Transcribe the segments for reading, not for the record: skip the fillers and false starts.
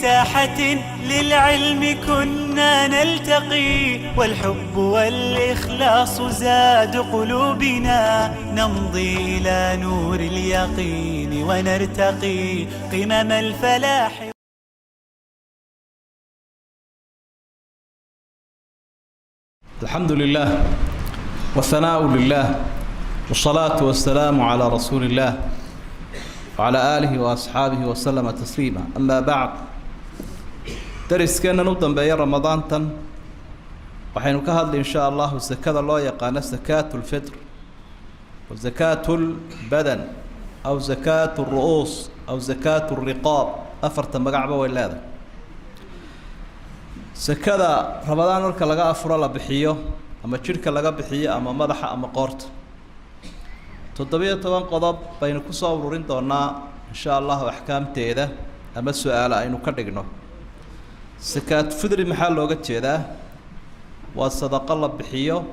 ساحة للعلم كنا نلتقي، والحب والإخلاص زاد قلوبنا، نمضي إلى نور اليقين ونرتقي قمم الفلاح. الحمد لله والثناء لله والصلاة والسلام على رسول الله وعلى آله وأصحابه وسلم تسليما. أما بعد، درس كنا نبدأ بأي رمضان تن وحين كهذا إن شاء الله زكاة الله يقان زكاة الفطر وزكاة البدن أو زكاة الرؤوس أو زكاة الرقاب أفرت مقعبة ولا هذا زكاة رمضان ورك لقى أفر الله بحيه أما شركة لقى بحيه أما مدح أما قارت تطبيق طبعا قضب بين كسر ورين دونا إن شاء الله أحكام تيده أما السؤال أينو كردقنا زكاة فدري محل وقت تيده والصدقة الله بحيه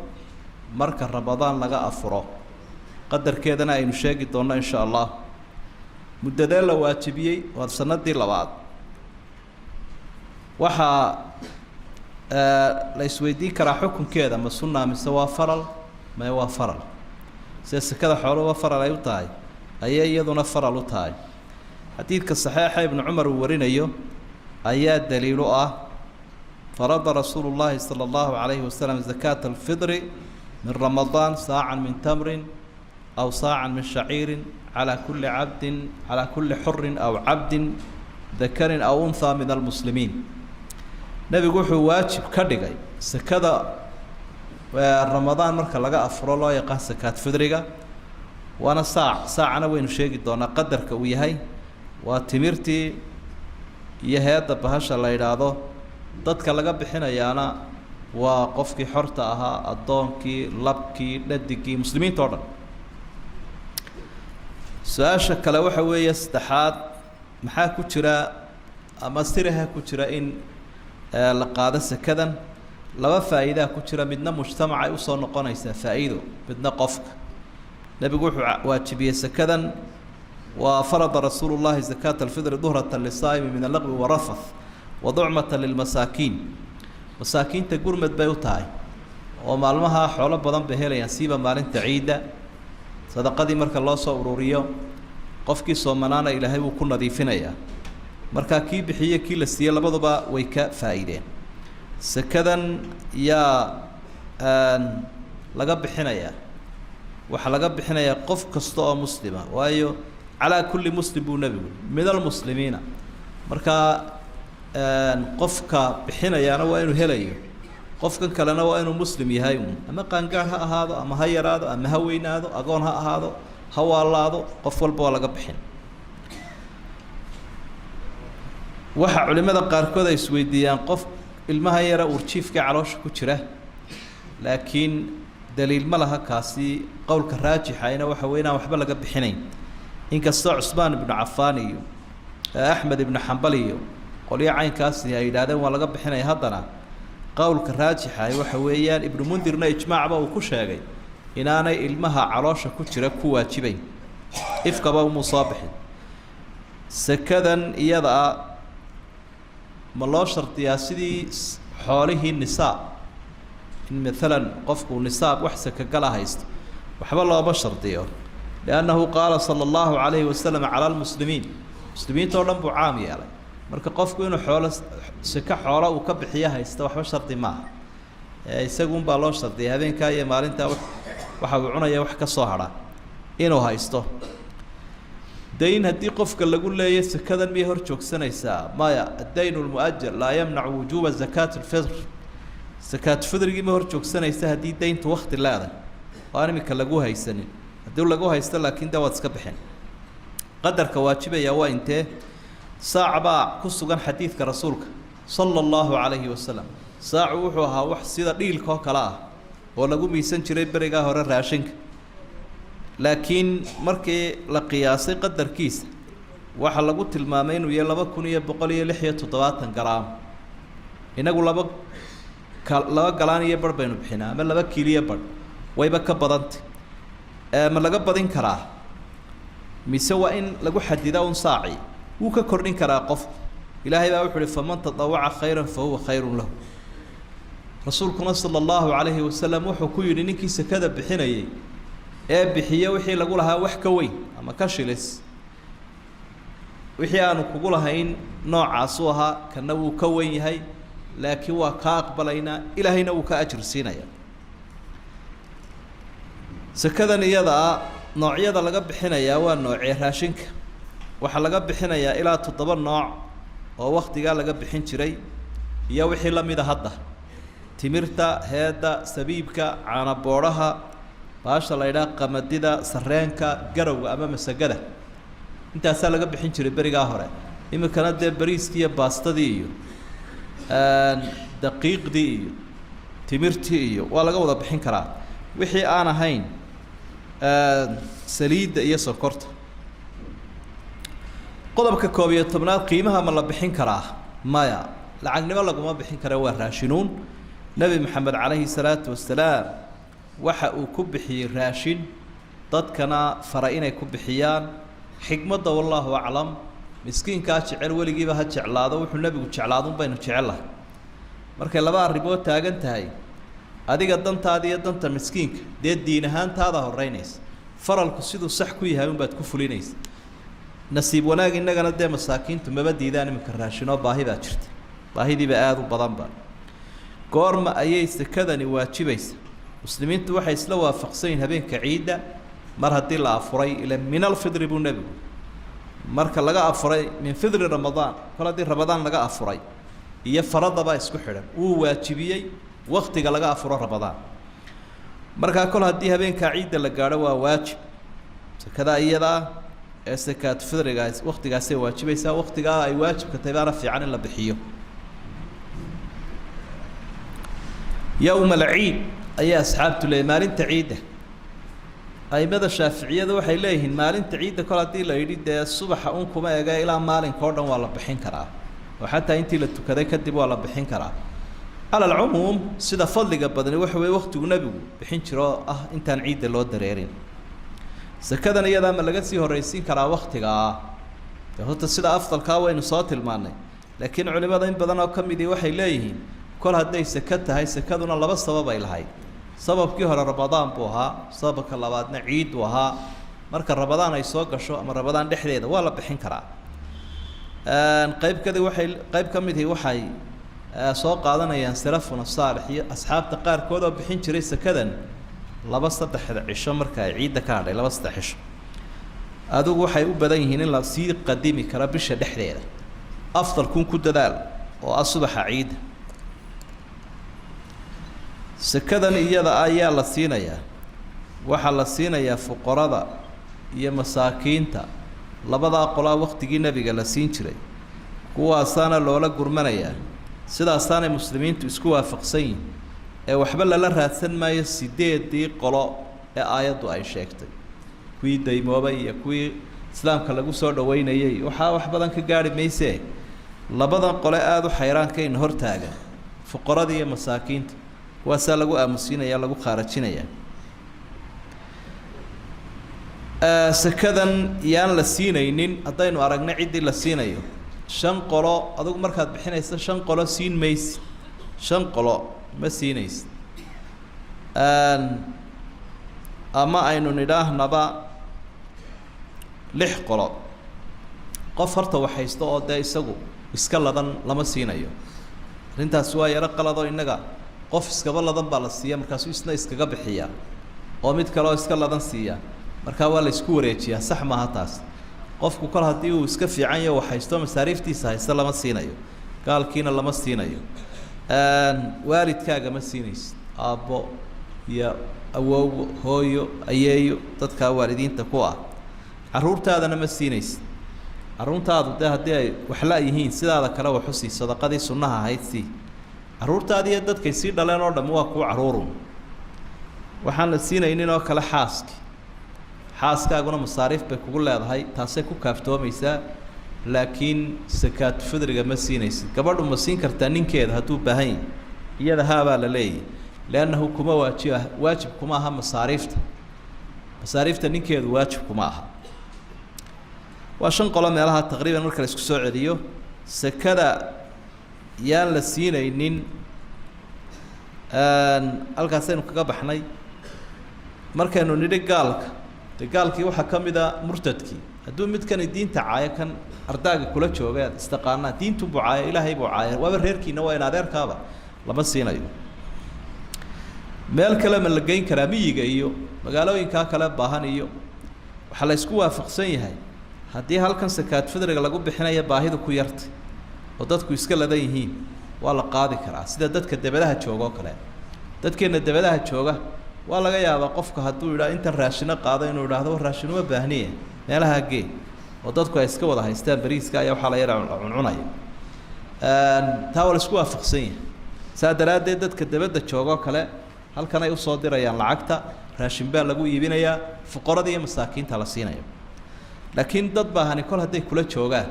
مركز رمضان لقى أفره قدر كذا أينو شاقي دونا إن شاء الله مدة لو واجبية والسنة دي لبعض وحا la isweydiin karaa xukunkeeda ma sunna mise waa faral ma waa faral sida sakada xooluhu faral ay u tahay ayay iyaduna faral u tahay xadiidka saxiixa ibn Umar uu warinayo ayaa daliil u ah farada rasuulullaahi sallallahu alayhi wasallam zakat al-fitr min ramadan sa'an min tamrin aw sa'an min sha'irin ala kulli 'abdin ala kulli hurrin aw 'abdin dhakarin aw untha min al-muslimin. nabigu wuxuu waajib ka dhigay sakada ramadaan marka laga afuro loo yaqaan sakaat fidriga waana saacana waynu sheegi doonaa qadarka uu yahay waa timirtii iyo heeda bahasha la yiraahdo dadka laga bixinayaana waa qofkii xorta ahaa adoonkii labkii dhadigii muslimiinta oo dhan. su'aasha kale waxa weeye saddexaad maxaa ku jira ama siraha ku jira in la qaado sakadan laba faa'iido ku jira midna mujtamaca ay u soo noqonaysa faa'iido midna qofka nabigu wuxuu waajibiyay sakadan wa farada rasuulullaahi zakat al-fitr dhuhratan lis-saa'imi min al-lagwi wa rafath wa du'matan lil-masaakiin masaakiinta gurmad bay u tahay oo maalmaha xoolo badan bay helayaan siiba maalinta ciida sadaqadii marka loo soo ururiyo qofkii soomanaana ilaahay uu ku nadiifinayaa marka kii bixiye kii la siiyay labaduba way ka faa'iideen. sakadan yaa laga bixinayaa waxa laga bixinayaa qof kasta oo muslima waayo ala kulli muslim buu nabigu min almuslimiina marka qofka bixinayaana waa inuu helayo qofkan kalena waa inuu muslim yahay ama qaangaar ha ahaado ama ha yaraado ama ha weynaado agoon ha ahaado ha waalaado qof walba waa laga bixin. waxa culimada qaarkood ay isweydiiyaan qof ilmaha yara urjiifka caloosha ku jira laakiin daliil ma laha kaasi qowlka raajixa waxa weeyaan waxba laga bixinayn inkastoo Usmaan ibn Affan iyo Ahmed ibn Hanbal iyo qoliya caynkaasi ay yiraahdeen waa laga bixinay haddana qowlka raajixa waxa weeyaan ibn Mundirna ijmaacba uu ku sheegay inaanay ilmaha caloosha ku jira ku waajibayn ifkaba uu musaabihin. sakadan iyada ما لو شرط يا سيدي حوله النساء إن مثلا قفق النساء وحسك قلا هيست وحب الله بشر ديو لأنه قال صلى الله عليه وسلم على المسلمين تولم بعامي عليه مرك قفق إنه حوله سك حوله وكبحية هيست وحب شرط ما يسقون بالله شرط هذين كاي مالين تا وحبعنا يا وحك الصهرة إنه هيسته دين هدي قفك اللي يقول لي سكذا ميهر شوك سنة ساعة ما الدين المؤجل لا يمنع وجوب زكاة الفطر زكاة الفطر ميهر شوك سنة ساعة دي دين توقت اللي وأنا مكلجوها السنة هدول لجوها يستل لكن ده واتسكبحين قدر كواجبة يا وانت ساعة بقى كسوجان حديث كرسولك صلى الله عليه وسلم ساعة وحوها وحسيد ريل كوكلا ولا قوم يسنشري برجع هورا راشنك لكن مركي لقياسي قدر كيس waxa lagu tilmaamay inuu yahay 2167 gram inagu laba galaan iyo bar baynu bixinaa ama 2 kiilo bar wayba ka badantay ma laga badin karaa mise waa in lagu xadidaa un saaci wuu ka kordhin karaa qof إلهي بقى وحول فمن تطوع خيرا فهو خير له رسولكم صلى الله عليه وسلم وحو كيري نينكي سكدا بحينايي بحيه وحي لقولها وحكوي أما كاشلس وحي أنو كقولها إن نوع عصوها كنو كوي هاي لكن وكاقبلينا إلهينا وكأجر سينا سكدا نيادا نوعيادا لقى بحينايا ونوعي راشنك waxa laga bixinayaa ilaa 7 nooc oo waqtiga laga bixin jiray iyo wixii la mid ah hadda timirta heeda sabiibka caana booraha baasha la yiraahdo qamadida sareenka garawga ama masagada intaas laga bixin jiray bariga hore imikana de bariiskii iyo baastadii iyo daqiiqdii iyo timirtii iyo waa laga wada bixin karaa wixii aan ahayn saliid iyo sokorta qodobka 11aad qiimaha ma la bixin karaa maya lacagnimo laguma bixin karo waa raashinuun nabi maxamed calayhi salaatu wasalaam waxa uu ku bixiyay raashin dadkana fara inay ku bixiyaan xigmada wallahu a'lam miskiinka jecel waligiiba ha jeclaado wuxuu nabigu jeclaado baynu jecelahay markay laba arrimood taagan tahay adiga dantaada iyo danta miskiinka diin ahaantaada horeynaysa faralku siduu sax ku yahay baad ku fulinaysa nasiib wanaag inagana de masaakiintu maba diidaan imika raashino baahi baa jirta baahidiiba aad u badan ba goorma ayay sakadani waajibaysa muslimiintu waxay isla waafaqsan habeenka ciida mar hadii la afuray ila min al-fidr bu nabigu marka laga afuray min fidr ramadaan kala hadii ramadaan laga afuray iyo faradaba isku xidhan uu waajibiyay waqtiga laga afuro ramadaan marka kala hadii habeenka ciida la gaaro waa waajib sakada iyada سكات فدرجاس وقت جالس واجب يسا وقت جا أي واجب كتبارة في عن الله بحيه يوم العيد أي أصحاب تلي مالين تعيده أي ماذا الشافعية ذو حيليه مالين تعيده كل هذه لا يريد الصبح أنكم ما يجا إلى مالين كوردن ولا بحين كرا وحتى أنت لتكذا كذب ولا بحين كرا على العموم سيدا فضل قبضني وحوي وقت ونبي بحين شراء أنت نعيد اللي ودريرين سكدنا يدا ما لقى سيه الرئيسين كرا وقتها هو تصير أفضل كاوين صوت المعنى لكن علماء ذين بدنا كم يدي وحي ليهين كل هذا سكتها هاي سكدنا الله بس سبب إلهاي سبب كهر رمضان بوها سبب الله بعدنا عيد وها مركز رمضان يسوق شو أما رمضان دحريد ولا بحين كرا قيب كذا وحي قيب كم يدي وحي سوق هذا ينصرفون الصالح أصحاب تقار كذا بحين شري سكدن laba saddex cisho marka ciida ka hadhay laba saddex cisho adigu waxay u badan yihiin in la sii qadimi kara bisha dhexdeeda afdal kun ku dadaal oo asbaxa ciid sakadan iyada ayaa la siinayaa waxa la siinayaa fuqarada iyo masaakiinta labada qolaa waqtigii nabiga la siin jiray kuwaasaana loola gurmanayaa sidaasaanay muslimiintu isku waafaqsan yihiin waxba la raadsan maayo 8 qolo ee aayadu ay sheegtay kuwii daymoobay iyo kuwii islaamka lagu soo dhaweynayay waxa wax badan ka gaari meysay labadan qole aad u xayraanka in hortaaga fuqarada iyo masaakiinta waasa lagu aamusinaya lagu kharajinaya sakadan yaan la siinaynin hadaynu aragna cidii la siinayo 5 qolo adigu markaad bixinayso 5 qolo siin meys 5 qolo ما سينيس أما أينو نداه نبا لح قلا قفرت وحيستو ده يسقو إسكال لدن لما سينايو أنت سوا يرى قلا إنك قف إسكال لدن بالسيا مركزو إسنا إسكال بحيا أميت كلا إسكال لدن سيا مركوا الإسكوريتيا صح ما هتاس قف كل هديو إسكال في عيا وحيستو مساريفتي سايس لما سينايو قال كينا لما سينايو waalidkaaga ma siinaysid aabbo iyo awow hooyo ayeeyo dadka waalidiinta ku ah caruurtaadana ma siinaysid caruurtaadu haddii ay wax la yihiin sidaada kale wax u sii sadaqadii sunnaha ahayd si caruurtaadii iyo dadkay sii dhaleen oo dhan waa ku caruurun waxaan la siinaynin oo kale xaaskaaguna masaariif bay kugu leedahay taasay ku kaaftoomaysaa laakiin sakaat fidriga ma siinaysid gabadhu ma siin kartaa ninkeeda hadduu baahan yahay iyada haabaa la leeyahay leannahu kuma waajib kuma aha masaariifta ninkeedu waajib kuma aha waa 5 qolo meelaha taqriiban marka la isku soo celiyo sekada yaan la siinaynin halkaasaynu kaga baxnay markaynu nidhi gaalka dee gaalkii waxaa ka mid a murtadkii hadduu midkani diinta caayo kan ardaaga kula jooga aad istaqaanaa diintu buu caaya ilaahay buu caaya waaba reerkiina waa in adeerkaaba lama siinayo meel kale ma la geyn karaa miyiga iyo magaalooyinkaa kale baahan iyo waxaa la isku waafaqsan yahay haddii halkan sakaad fidriga lagu bixinaya baahidu ku yartay oo dadku iska ladan yihiin waa la qaadi karaa sida dadka debadaha jooga oo kale dadkeenna debadaha jooga waa laga yaabaa qofka hadduu yidhaa intan raashino qaado inuu idhaahdo raashin uma baahniye meelaha gee oo dadku ay iska wada haystaan bariiska ayaa waxaa la yara cuncunaya taa waa la isku waafaqsan yahay saa daraaddeed dadka debadda jooga oo kale halkan ay usoo dirayaan lacagta raashin baa lagu iibinayaa fuqarada iyo masaakiinta la siinayo laakiin dad baahani kol hadday kula joogaan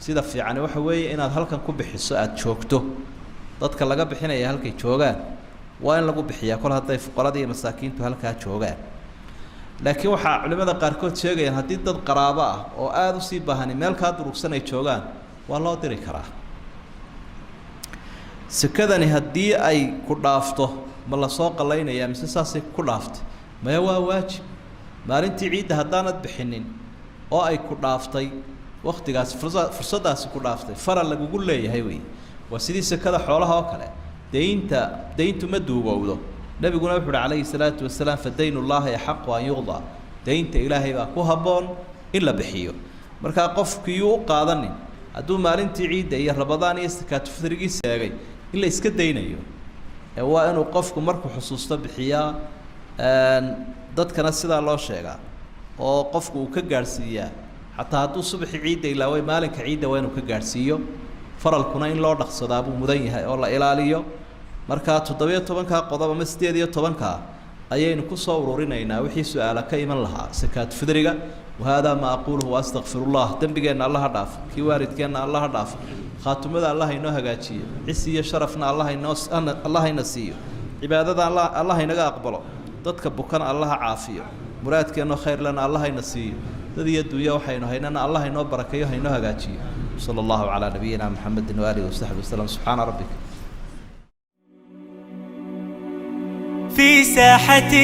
sida fiicani waxa weeye inaad halkan ku bixiso aada joogto dadka laga bixinaya halkay joogaan waa in lagu bixiyaa kol hadday fuqarada iyo masaakiintu halkaa joogaan laakiin waxaa culimada qaarkood sheegayaan haddii dad qaraabo ah oo aada usii baahani meel kaa durugsan ay joogaan waa loo diri karaa sekadani haddii ay ku dhaafto ma la soo qalaynayaa mise saasay ku dhaaftay maya waa waajib maalintii ciidda haddaanad bixinin oo ay ku dhaaftay waktigaasi fursaddaasi ku dhaaftay faral lagugu leeyahay wey waa sidii sekada xoolaha oo kale dayntu ma duugowdo nebiguna wuxu uhi calayhi salaatu wasalaam fa dayn ullaahi axaqu an yuqdaa daynta ilaahay baa ku habboon in la bixiyo markaa qofkiiyuu u qaadanin hadduu maalintii ciidda iyo rabadaan iyo sakaatu fitrigii seegay in la iska daynayo waa inuu qofku markuu xusuusto bixiyaa dadkana sidaa loo sheegaa oo qofku uu ka gaadhsiiyaa xataa hadduu subaxii ciidda ilaaway maalinka ciidda waa inuu ka gaadhsiiyo faralkuna in loo dhaqsadaa buu mudan yahay oo la ilaaliyo markaa 17 qodob ama 18 ayaynu ku soo ururinaynaa wixii su'aala ka iman lahaa sakaat fidriga wahada ma aquluhu astaghfirullah dambigeena allah dhaaf kii waalidkeena allah dhaaf khaatumada allah inoo hagaajiyo cisi iyo sharafna allah ina siiyo cibaadada allah inaga aqbalo dadka bukan allah caafiyo muraadkeena khayr lana allah ina siiyo dad iyo dunya waxaynu haynana allah inoo barakeeyo inoo hagaajiyo sallallahu ala nabiyina muhammadin wa alihi wa sahbihi wasallam subhana rabbika في ساحة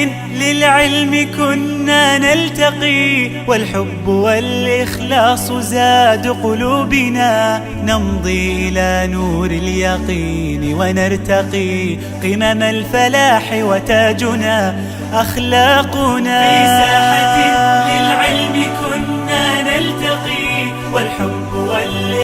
للعلم كنا نلتقي والحب والإخلاص زاد قلوبنا نمضي إلى نور اليقين ونرتقي قمم الفلاح وتاجنا أخلاقنا في ساحة للعلم كنا نلتقي والحب والإخلاص